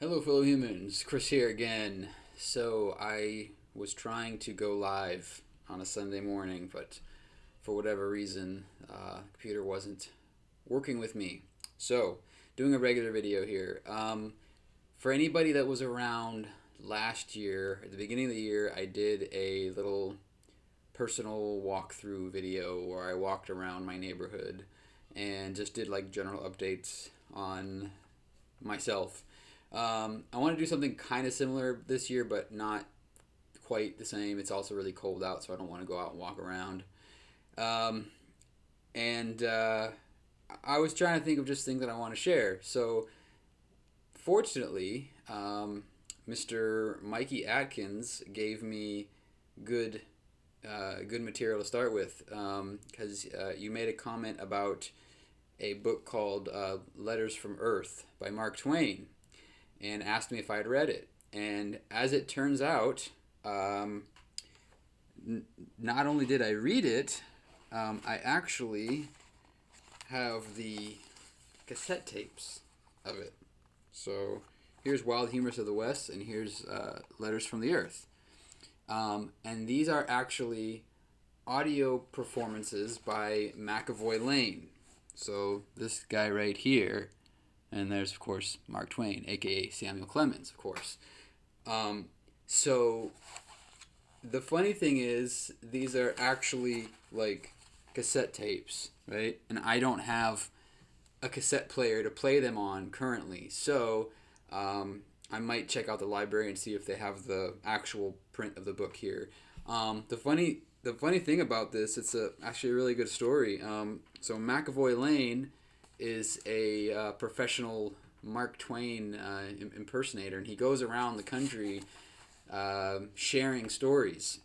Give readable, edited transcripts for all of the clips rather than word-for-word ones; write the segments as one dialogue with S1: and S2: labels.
S1: Hello, fellow humans. Chris here again. So, I was trying to go live on a Sunday morning, but for whatever reason, the computer wasn't working with me. So, doing a regular video here. For anybody that was around last year, at the beginning of the year, I did a little personal walkthrough video where I walked around my neighborhood and just did like general updates on myself. I want to do something kind of similar this year, but not quite the same. It's also really cold out, so I don't want to go out and walk around. Um, and I was trying to think of just things that I want to share. So, fortunately, Mr. Mikey Atkins gave me good, good material to start with because you made a comment about a book called Letters from Earth by Mark Twain and asked me if I'd read it. And as it turns out, not only did I read it, I actually have the cassette tapes of it. So here's Wild Humors of the West, and here's Letters from the Earth. And these are actually audio performances by McAvoy Layne. So this guy right here, and there's of course Mark Twain, aka Samuel Clemens, of course. So the funny thing is, these are actually like cassette tapes, right? And I don't have a cassette player to play them on currently. So I might check out the library and see if they have the actual print of the book here. The funny thing about this, it's actually a really good story. So McAvoy Layne is a professional Mark Twain impersonator, and he goes around the country sharing stories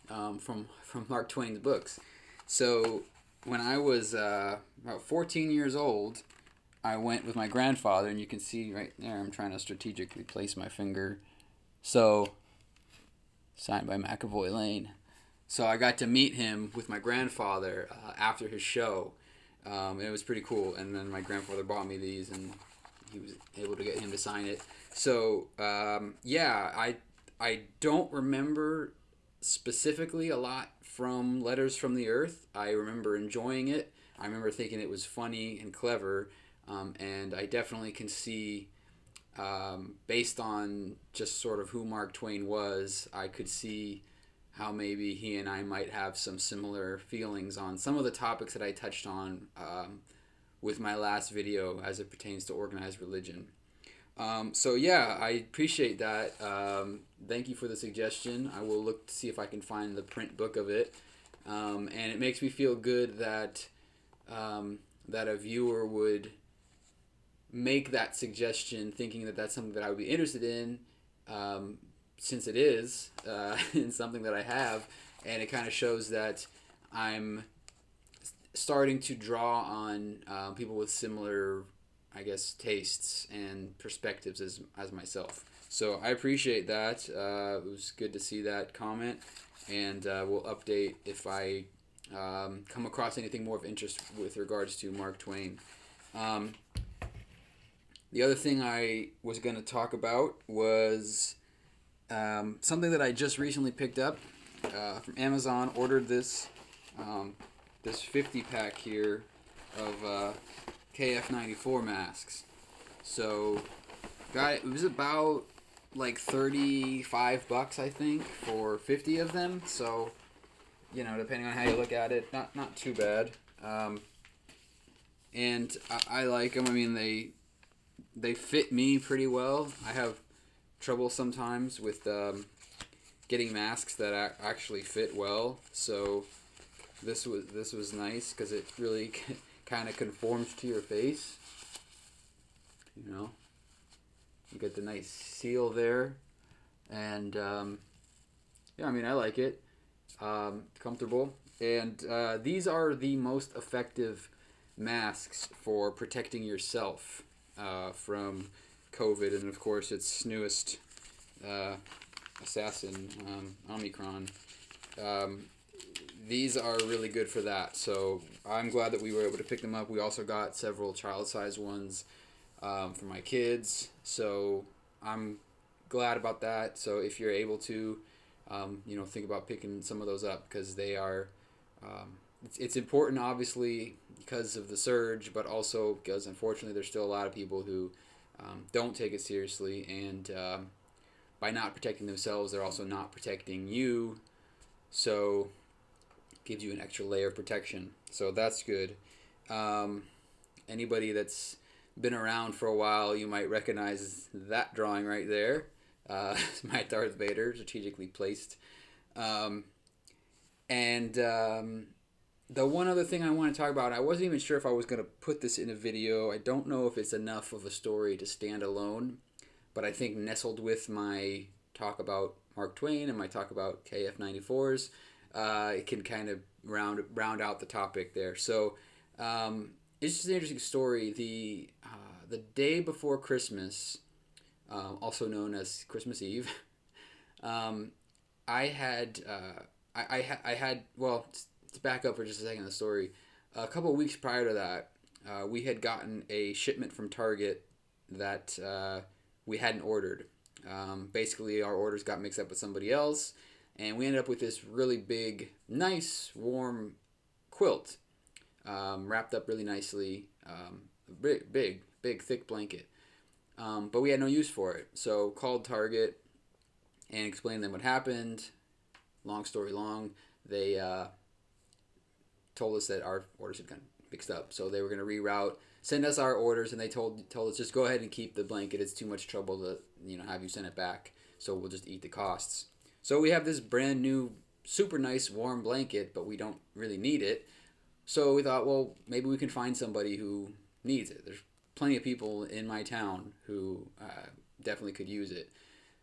S1: from Mark Twain's books. So when I was about 14 years old, I went with my grandfather, and you can see right there, I'm trying to strategically place my finger. So, signed by McAvoy Layne. So I got to meet him with my grandfather after his show. And it was pretty cool. And then my grandfather bought me these, and he was able to get him to sign it. So, yeah, I don't remember specifically a lot from Letters from the Earth. I remember enjoying it. I remember thinking it was funny and clever. And I definitely can see, based on just sort of who Mark Twain was, I could see how maybe he and I might have some similar feelings on some of the topics that I touched on with my last video as it pertains to organized religion. So yeah, I appreciate that. Thank you for the suggestion. I will look to see if I can find the print book of it. And it makes me feel good that that a viewer would make that suggestion thinking that that's something that I would be interested in, since it is in something that I have, and it kind of shows that I'm starting to draw on people with similar, I guess, tastes and perspectives as myself. So I appreciate that. It was good to see that comment, and we'll update if I come across anything more of interest with regards to Mark Twain. The other thing I was going to talk about was something that I just recently picked up from Amazon. Ordered this 50 pack here of KF94 masks. So it was about like $35, I think, for 50 of them. So, depending on how you look at it, not too bad. And I like them. I mean, they fit me pretty well. I have trouble sometimes with getting masks that actually fit well. So this was nice because it really kind of conforms to your face. You get the nice seal there, and yeah, I mean, I like it. Comfortable, and these are the most effective masks for protecting yourself from COVID, and of course its newest assassin, Omicron. These are really good for that, so I'm glad that we were able to pick them up. We also got several child-sized ones for my kids, So I'm glad about that. So if you're able to, think about picking some of those up because they are. It's important, obviously, because of the surge, but also because unfortunately there's still a lot of people who don't take it seriously, and by not protecting themselves, they're also not protecting you. So it gives you an extra layer of protection. So that's good. Um, Anybody that's been around for a while, you might recognize that drawing right there. My Darth Vader, strategically placed. Um, and the one other thing I want to talk about, I wasn't even sure if I was going to put this in a video. I don't know if it's enough of a story to stand alone, but I think nestled with my talk about Mark Twain and my talk about KF94s, it can kind of round out the topic there. So it's just an interesting story. The day before Christmas, also known as Christmas Eve, um, I had I had well to back up for just a second the story. A couple of weeks prior to that, we had gotten a shipment from Target that we hadn't ordered. Basically, our orders got mixed up with somebody else, and we ended up with this really big, nice, warm quilt, wrapped up really nicely. Big, thick blanket. But we had no use for it, so called Target and explained to them what happened. Long story long, they told us that our orders had gotten mixed up, so they were going to reroute, send us our orders, and they told us just go ahead and keep the blanket. It's too much trouble to have you send it back, so we'll just eat the costs. So we have this brand new, super nice warm blanket, but we don't really need it. So we thought, well, maybe we can find somebody who needs it. There's plenty of people in my town who definitely could use it.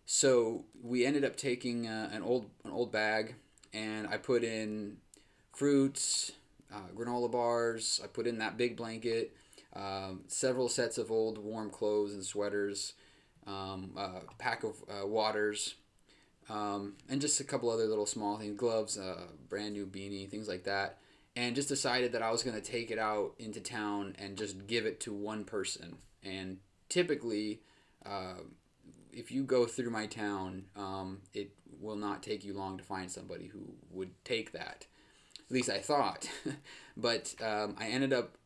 S1: So we ended up taking an old bag, and I put in fruits, granola bars. I put in that big blanket, several sets of old warm clothes and sweaters, a pack of waters, and just a couple other little small things, gloves, brand new beanie, things like that. And just decided that I was going to take it out into town and just give it to one person. And typically, if you go through my town, it will not take you long to find somebody who would take that. At least I thought. But I ended up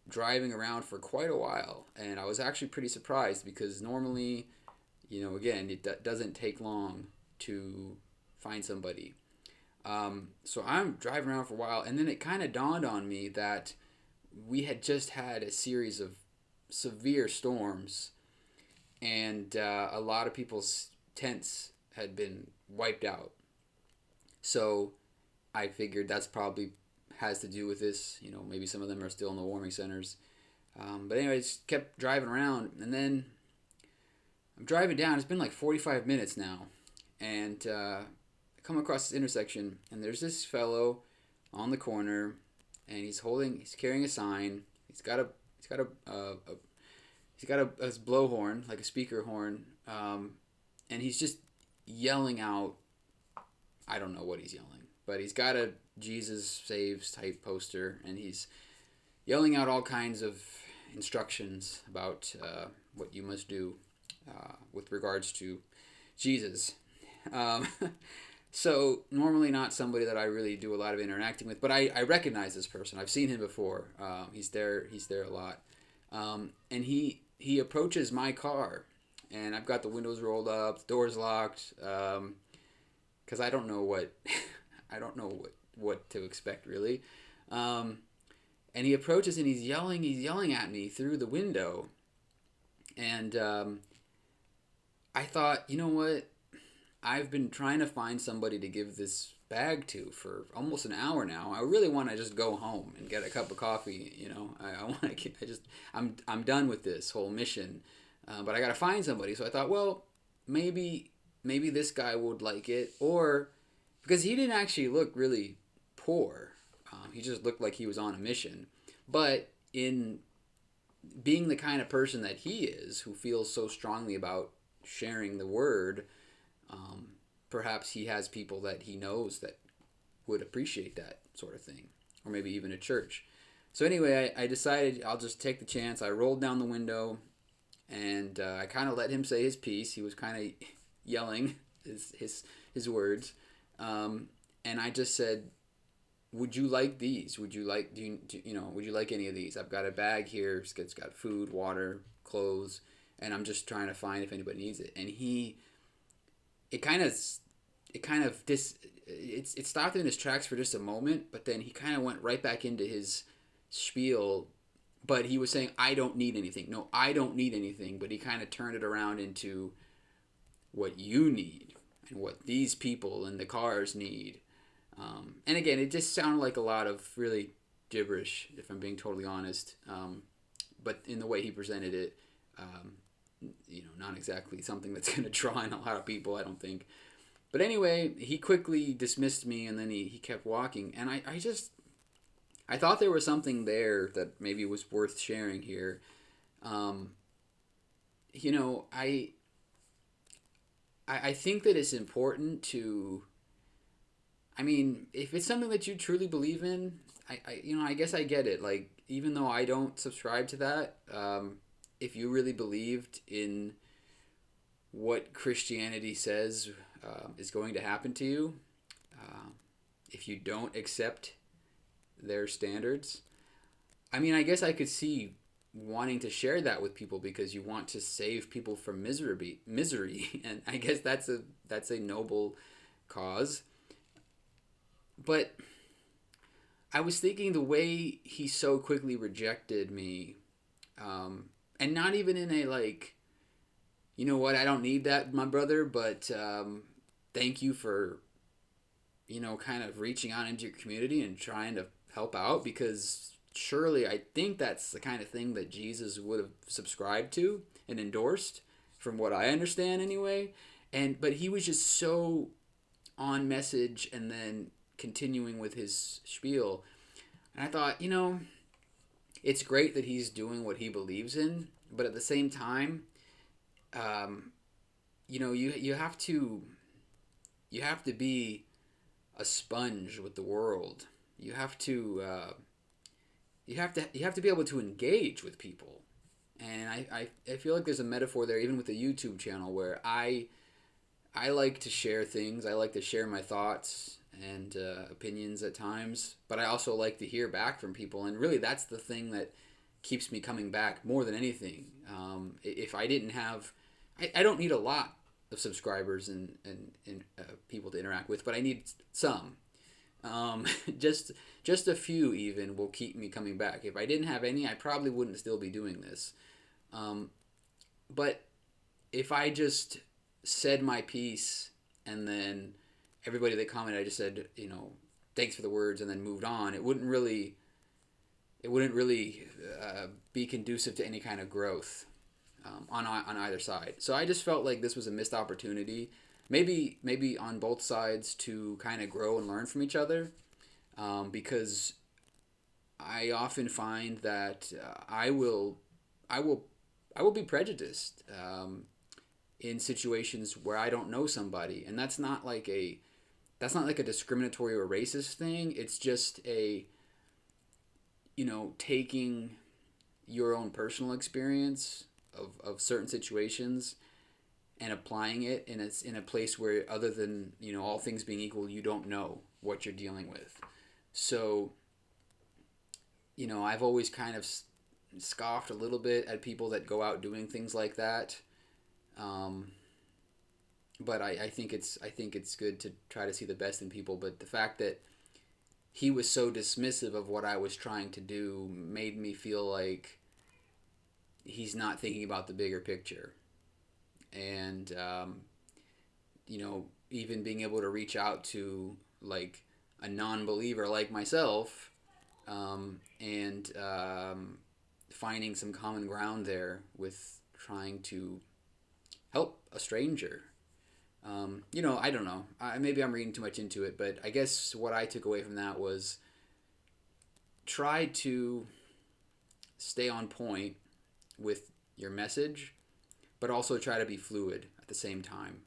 S1: driving around for quite a while, and I was actually pretty surprised because normally, again, it doesn't take long to find somebody. So I'm driving around for a while, and then it kind of dawned on me that we had just had a series of severe storms, and a lot of people's tents had been wiped out. So I figured that's probably has to do with this. Maybe some of them are still in the warming centers. But anyway, I just kept driving around, and then I'm driving down. It's been like 45 minutes now, and I come across this intersection, and there's this fellow on the corner, and he's carrying a sign. He's got a blowhorn, like a speaker horn, and he's just yelling out. I don't know what he's yelling, but he's got a Jesus Saves type poster, and he's yelling out all kinds of instructions about what you must do with regards to Jesus. Um, so normally not somebody that I really do a lot of interacting with, but I recognize this person. I've seen him before. He's there a lot, and he approaches my car, and I've got the windows rolled up, the doors locked, because I don't know what I don't know what to expect really. And he approaches and he's yelling at me through the window, and I thought, you know what? I've been trying to find somebody to give this bag to for almost an hour now. I really want to just go home and get a cup of coffee. I want to. I'm done with this whole mission, but I got to find somebody. So I thought, well, maybe this guy would like it, or because he didn't actually look really poor. He just looked like he was on a mission. But in being the kind of person that he is, who feels so strongly about sharing the word, perhaps he has people that he knows that would appreciate that sort of thing, or maybe even a church. So anyway, I decided I'll just take the chance. I rolled down the window, and I kind of let him say his piece. He was kind of yelling his words, and I just said, "Would you like these? Would you like would you like any of these? I've got a bag here. It's got food, water, clothes, and I'm just trying to find if anybody needs it." And it kind of it stopped in his tracks for just a moment, but then he kind of went right back into his spiel. But he was saying, "I don't need anything." No, I don't need anything. But he kind of turned it around into what you need and what these people in the cars need. And again, it just sounded like a lot of really gibberish, if I'm being totally honest. But in the way he presented it, not exactly something that's going to draw in a lot of people, I don't think. But anyway, he quickly dismissed me, and then he kept walking. And I thought there was something there that maybe was worth sharing here. I think that it's important to, I mean, if it's something that you truly believe in, I guess I get it. Like, even though I don't subscribe to that, if you really believed in what Christianity says is going to happen to you, if you don't accept their standards, I mean, I guess I could see wanting to share that with people because you want to save people from misery, and I guess that's a noble cause. But I was thinking the way he so quickly rejected me, and not even in a like, you know what, I don't need that, my brother, but thank you for, kind of reaching out into your community and trying to help out, because surely I think that's the kind of thing that Jesus would have subscribed to and endorsed, from what I understand anyway. But he was just so on message, and then continuing with his spiel. And I thought, it's great that he's doing what he believes in, but at the same time, you have to be a sponge with the world. You have to be able to engage with people. And I feel like there's a metaphor there, even with the YouTube channel, where I like to share things. I like to share my thoughts and opinions at times, but I also like to hear back from people. And really, that's the thing that keeps me coming back more than anything. If I didn't have, I don't need a lot of subscribers and people to interact with, but I need some. Just a few even will keep me coming back. If I didn't have any, I probably wouldn't still be doing this. But if I just said my piece, and then everybody that commented, I just said, thanks for the words, and then moved on, it wouldn't really be conducive to any kind of growth on either side. So I just felt like this was a missed opportunity, maybe on both sides, to kind of grow and learn from each other, because I often find that I will be prejudiced in situations where I don't know somebody, and that's not like a discriminatory or racist thing. It's just a taking your own personal experience of certain situations and applying it in a place where, other than all things being equal, you don't know what you're dealing with. So I've always kind of scoffed a little bit at people that go out doing things like that. But I think it's good to try to see the best in people. But the fact that he was so dismissive of what I was trying to do made me feel like he's not thinking about the bigger picture. And even being able to reach out to like a non-believer like myself, and finding some common ground there with trying to help a stranger. I don't know. Maybe I'm reading too much into it, but I guess what I took away from that was try to stay on point with your message, but also try to be fluid at the same time.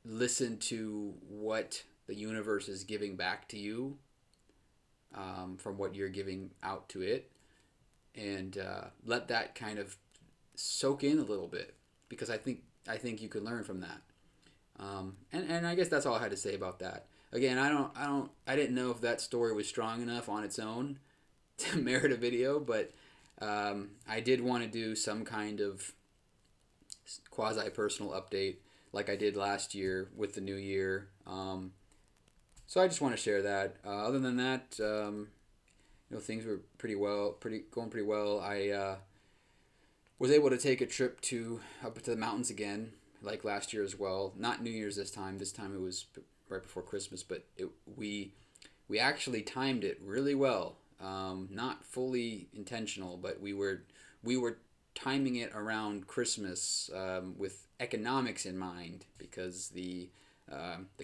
S1: Listen to what the universe is giving back to you, from what you're giving out to it. and let that kind of soak in a little bit, because I think you could learn from that. And I guess that's all I had to say about that. Again, I didn't know if that story was strong enough on its own to merit a video, but I did want to do some kind of quasi personal update like I did last year with the new year. So I just want to share that. Other than that, things were going pretty well. I was able to take a trip up to the mountains again, like last year as well. Not New Year's this time. This time it was right before Christmas, but we actually timed it really well. Not fully intentional, but we were timing it around Christmas with economics in mind, because the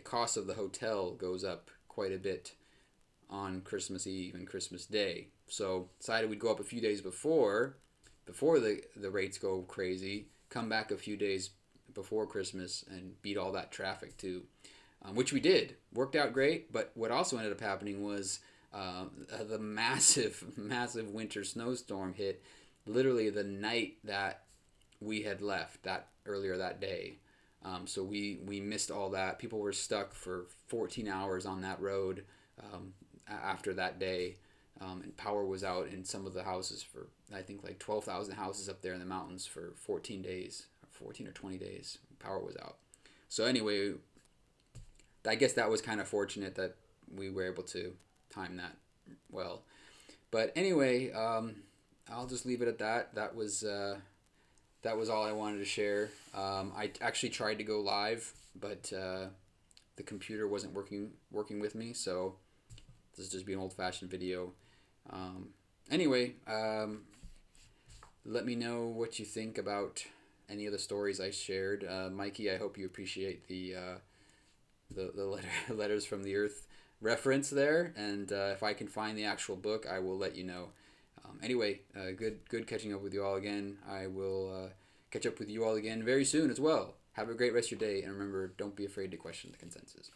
S1: cost of the hotel goes up quite a bit on Christmas Eve and Christmas Day. So decided we'd go up a few days before the rates go crazy, come back a few days before Christmas and beat all that traffic too, which we did. Worked out great, but what also ended up happening was the massive winter snowstorm hit literally the night that we had left earlier that day. So we missed all that. People were stuck for 14 hours on that road after that day, and power was out in some of the houses for, I think, like 12,000 houses up there in the mountains for 14 days, 14 or 20 days. Power was out. So anyway, I guess that was kind of fortunate that we were able to time that well. But anyway, I'll just leave it at that. That was all I wanted to share. I actually tried to go live, but the computer wasn't working with me, so this is just be an old-fashioned video. Anyway, let me know what you think about any of the stories I shared. Mikey, I hope you appreciate the letters from the Earth reference there, and if I can find the actual book, I will let you know. Anyway, good catching up with you all again. I will catch up with you all again very soon as well. Have a great rest of your day, and remember, don't be afraid to question the consensus.